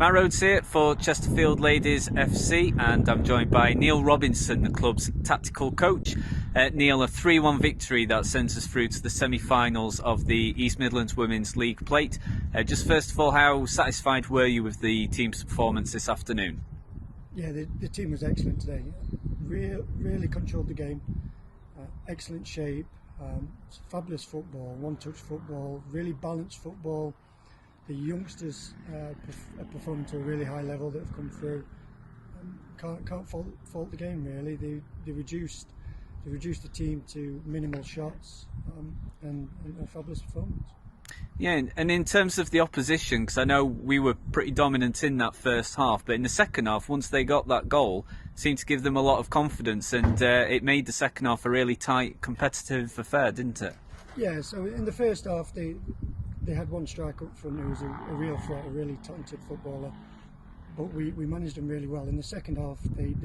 Matt Rhodes here for Chesterfield Ladies FC, and I'm joined by Neil Robinson, the club's tactical coach. Neil, a 3-1 victory that sends us through to the semi-finals of the East Midlands Women's League Plate. Just first of all, how satisfied were you with the team's performance this afternoon? Yeah, the team was excellent today. Really controlled the game. Excellent shape. Fabulous football, one-touch football, really balanced football. The youngsters performed to a really high level that have come through. Can't fault the game really. They reduced the team to minimal shots and a fabulous performance. Yeah, and in terms of the opposition, because I know we were pretty dominant in that first half, but in the second half, once they got that goal, it seemed to give them a lot of confidence, and it made the second half a really tight, competitive affair, didn't it? Yeah, so in the first half, they had one striker up front who was a real threat, a really talented footballer, but we managed them really well. In the second half, they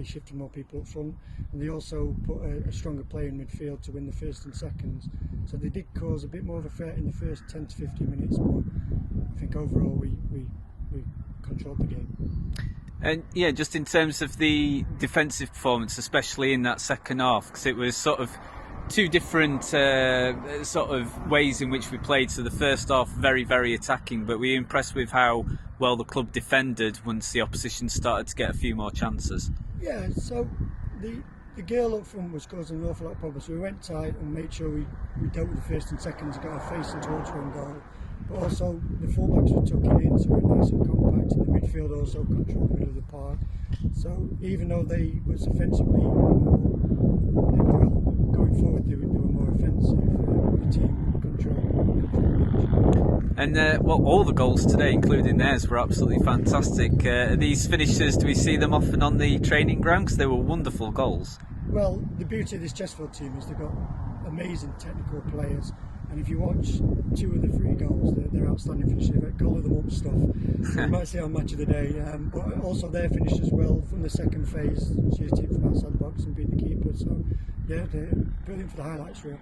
shifted more people up front, and they also put a stronger player in midfield to win the first and seconds. So they did cause a bit more of a threat in the first 10 to 15 minutes, but I think overall we controlled the game. And yeah, just in terms of the defensive performance, especially in that second half, because it was sort of two different sort of ways in which we played. So the first half very, very attacking, but we were impressed with how well the club defended once the opposition started to get a few more chances. Yeah, so the girl up front was causing an awful lot of problems, so we went tight and made sure we dealt with the first and seconds and got our facing towards one goal. But also the fullbacks were tucking in, so we were nice and compact, and the midfield also controlled the middle of the park. So even though they was offensively going forward, they were more offensive. The team controlled. And well, all the goals today, including theirs, were absolutely fantastic. These finishers, do we see them often on the training ground? Because they were wonderful goals. Well, the beauty of this Chesterfield team is they've got amazing technical players, and if you watch two of the three goals, they're outstanding finishers. They've got goal of the month stuff. You might see on Match of the Day, but also their finish as well from the second phase. She achieved from outside the box and beat the keeper. So yeah, they're brilliant for the highlights reel.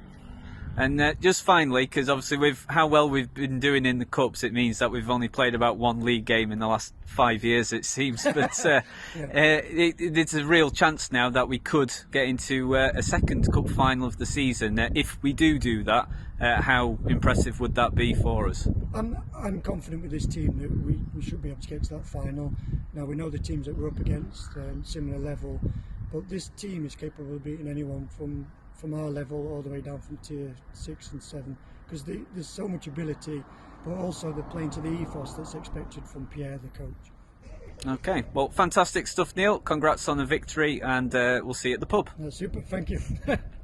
And just finally, because obviously with how well we've been doing in the Cups, it means that we've only played about one league game in the last 5 years, it seems. But it's a real chance now that we could get into a second Cup final of the season. If we do that, how impressive would that be for us? I'm confident with this team that we should be able to get to that final. Now we know the teams that we're up against, similar level, but this team is capable of beating anyone from our level all the way down from tier 6 and 7, because there's so much ability, but also they're playing to the ethos that's expected from Pierre, the coach. Okay, well, fantastic stuff, Neil. Congrats on the victory, and we'll see you at the pub. Super, thank you.